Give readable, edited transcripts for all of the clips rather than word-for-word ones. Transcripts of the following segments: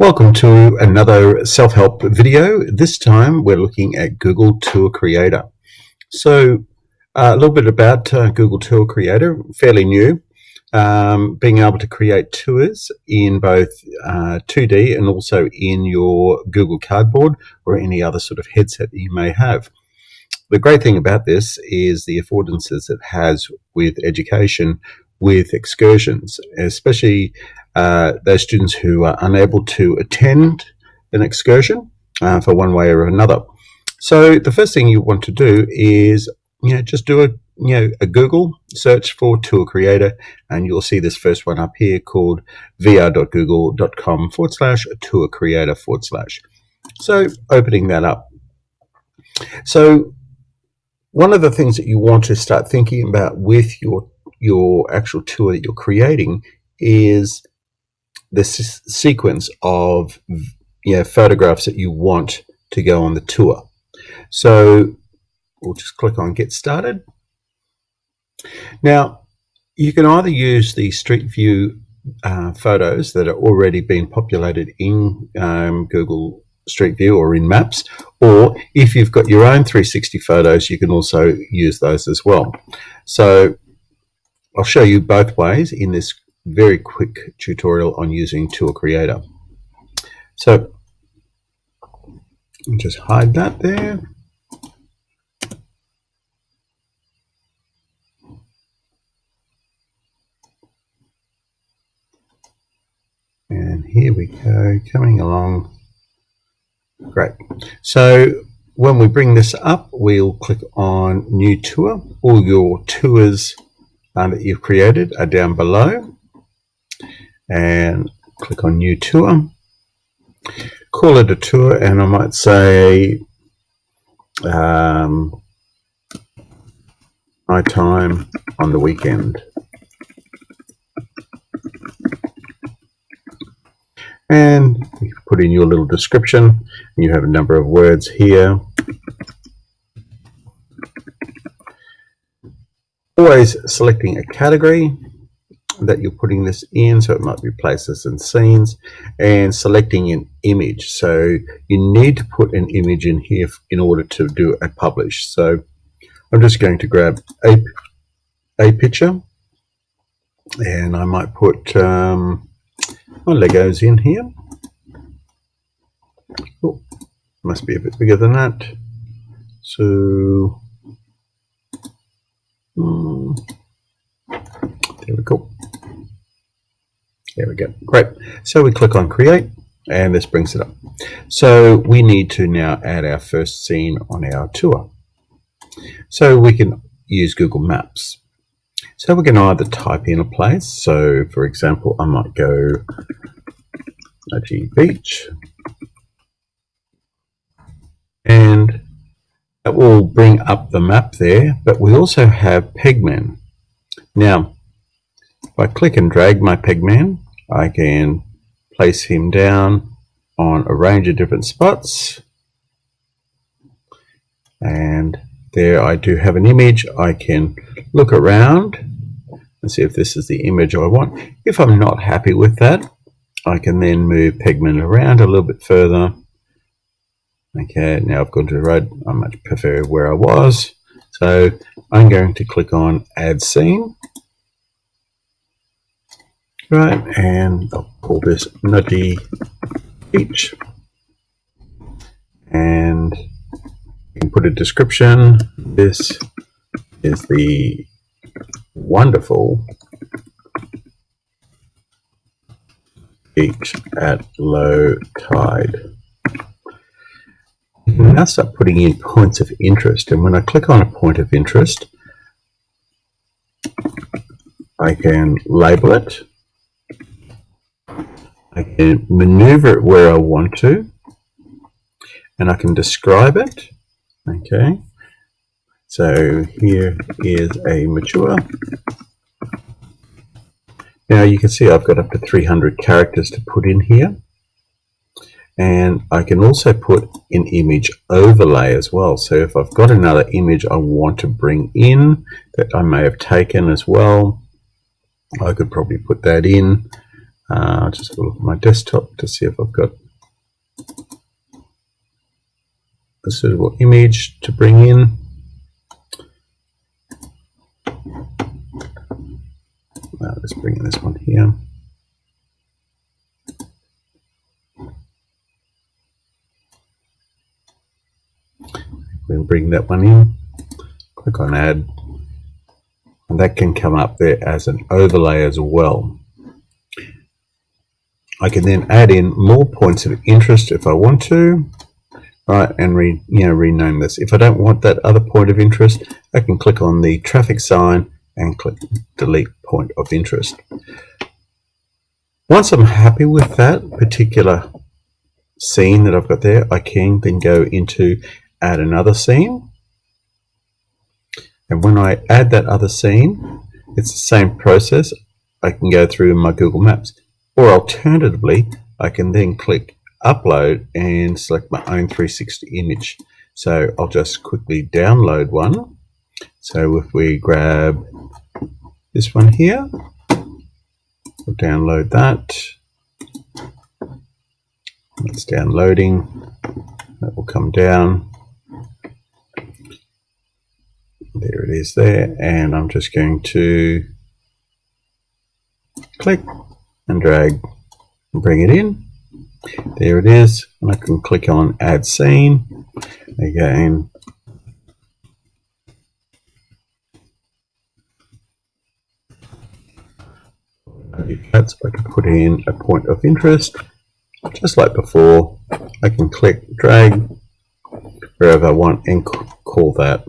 Welcome to another self-help video. This time we're looking at Google Tour Creator. So a little bit about Google Tour Creator, fairly new. Being able to create tours in both 2D and also in your Google Cardboard or any other sort of headset that you may have. The great thing about this is the affordances it has with education, with excursions, especially those students who are unable to attend an excursion for one way or another. So the first thing you want to do is just do a Google search for Tour Creator, and you'll see this first one up here called vr.google.com/tour creator/. So opening that up. So one of the things that you want to start thinking about with your actual tour that you're creating is the sequence of photographs that you want to go on the tour. So we'll just click on Get Started. Now, you can either use the Street View photos that are already been populated in Google Street View or in Maps, or if you've got your own 360 photos, you can also use those as well. So I'll show you both ways in this very quick tutorial on using Tour Creator. So I'll just hide that there. And here we go, coming along. Great. So when we bring this up, we'll click on New Tour. All your tours that you've created are down below. And click on New Tour. Call it a tour, and I might say my time on the weekend. And you put in your little description, and you have a number of words here. Always selecting a category that you're putting this in, so it might be places and scenes, and selecting an image. So you need to put an image in here in order to do a publish. So I'm just going to grab a picture, and I might put my Legos in here. Oh, must be a bit bigger than that. So there we go. There we go. Great. So we click on Create, and this brings it up. So we need to now add our first scene on our tour. So we can use Google Maps. So we can either type in a place. So for example, I might go Nudgee Beach, and that will bring up the map there, but we also have Pegman. Now, if I click and drag my Pegman, I can place him down on a range of different spots. And there I do have an image. I can look around and see if this is the image I want. If I'm not happy with that, I can then move Pegman around a little bit further. Okay, now I've gone to the road. I much prefer where I was. So I'm going to click on Add Scene. Right, and I'll call this Nudgee Beach. And you can put a description. This is the wonderful beach at low tide. Now start putting in points of interest, and when I click on a point of interest, I can label it. I can maneuver it where I want to, and I can describe it. Okay, so here is a mature. Now you can see I've got up to 300 characters to put in here. And I can also put an image overlay as well. So if I've got another image I want to bring in that I may have taken as well, I could probably put that in. I'll just look at my desktop to see if I've got a suitable image to bring in. Let's bring in this one here. We'll bring that one in. Click on add, and that can come up there as an overlay as well. I can then add in more points of interest if I want to, right, and rename this. If I don't want that other point of interest, I can click on the traffic sign and click delete point of interest. Once I'm happy with that particular scene that I've got there, I can then go into add another scene. And when I add that other scene, it's the same process. I can go through my Google Maps. Or alternatively, I can then click upload and select my own 360 image. So I'll just quickly download one. So if we grab this one here, we'll download that. It's downloading. That will come down. There it is there. And I'm just going to click and drag and bring it in. There it is. And I can click on add scene. Again, that's I can put in a point of interest. Just like before, I can click, drag wherever I want and call that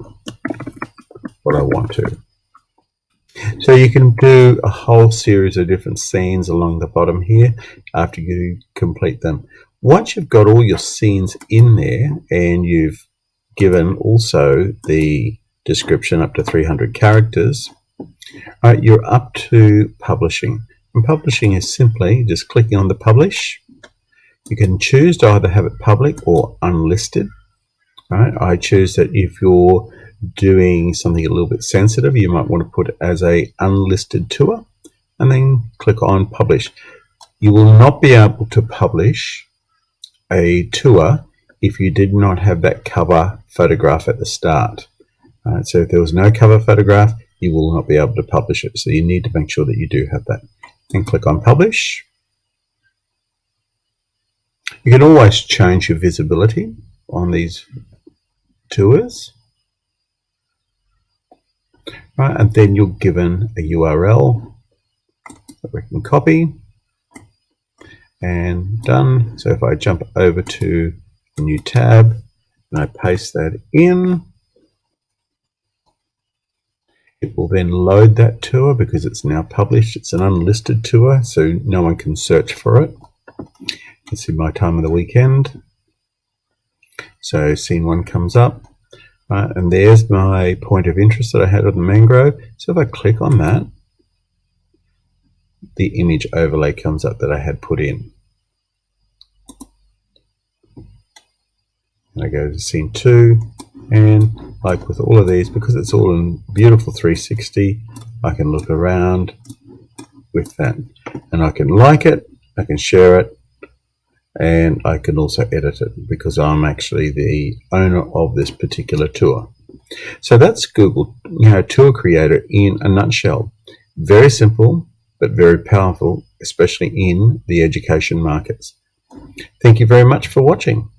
what I want to. So you can do a whole series of different scenes along the bottom here after you complete them. Once you've got all your scenes in there and you've given also the description up to 300 characters, right, you're up to publishing. And publishing is simply just clicking on the publish. You can choose to either have it public or unlisted. Right? I choose that if you're doing something a little bit sensitive, you might want to put it as a unlisted tour and then click on publish. You will not be able to publish a tour if you did not have that cover photograph at the start. So if there was no cover photograph, you will not be able to publish it. So you need to make sure that you do have that. And click on publish. You can always change your visibility on these tours. Right, and then you're given a URL that we can copy and done. So if I jump over to a new tab and I paste that in, it will then load that tour because it's now published. It's an unlisted tour, so no one can search for it. You can see my time of the weekend. So scene one comes up. And there's my point of interest that I had on the mangrove. So if I click on that, the image overlay comes up that I had put in. And I go to scene two, and like with all of these, because it's all in beautiful 360, I can look around with that. And I can like it, I can share it, and I can also edit it because I'm actually the owner of this particular tour. So that's Google Tour Creator in a nutshell. Very simple, but very powerful, especially in the education markets. Thank you very much for watching.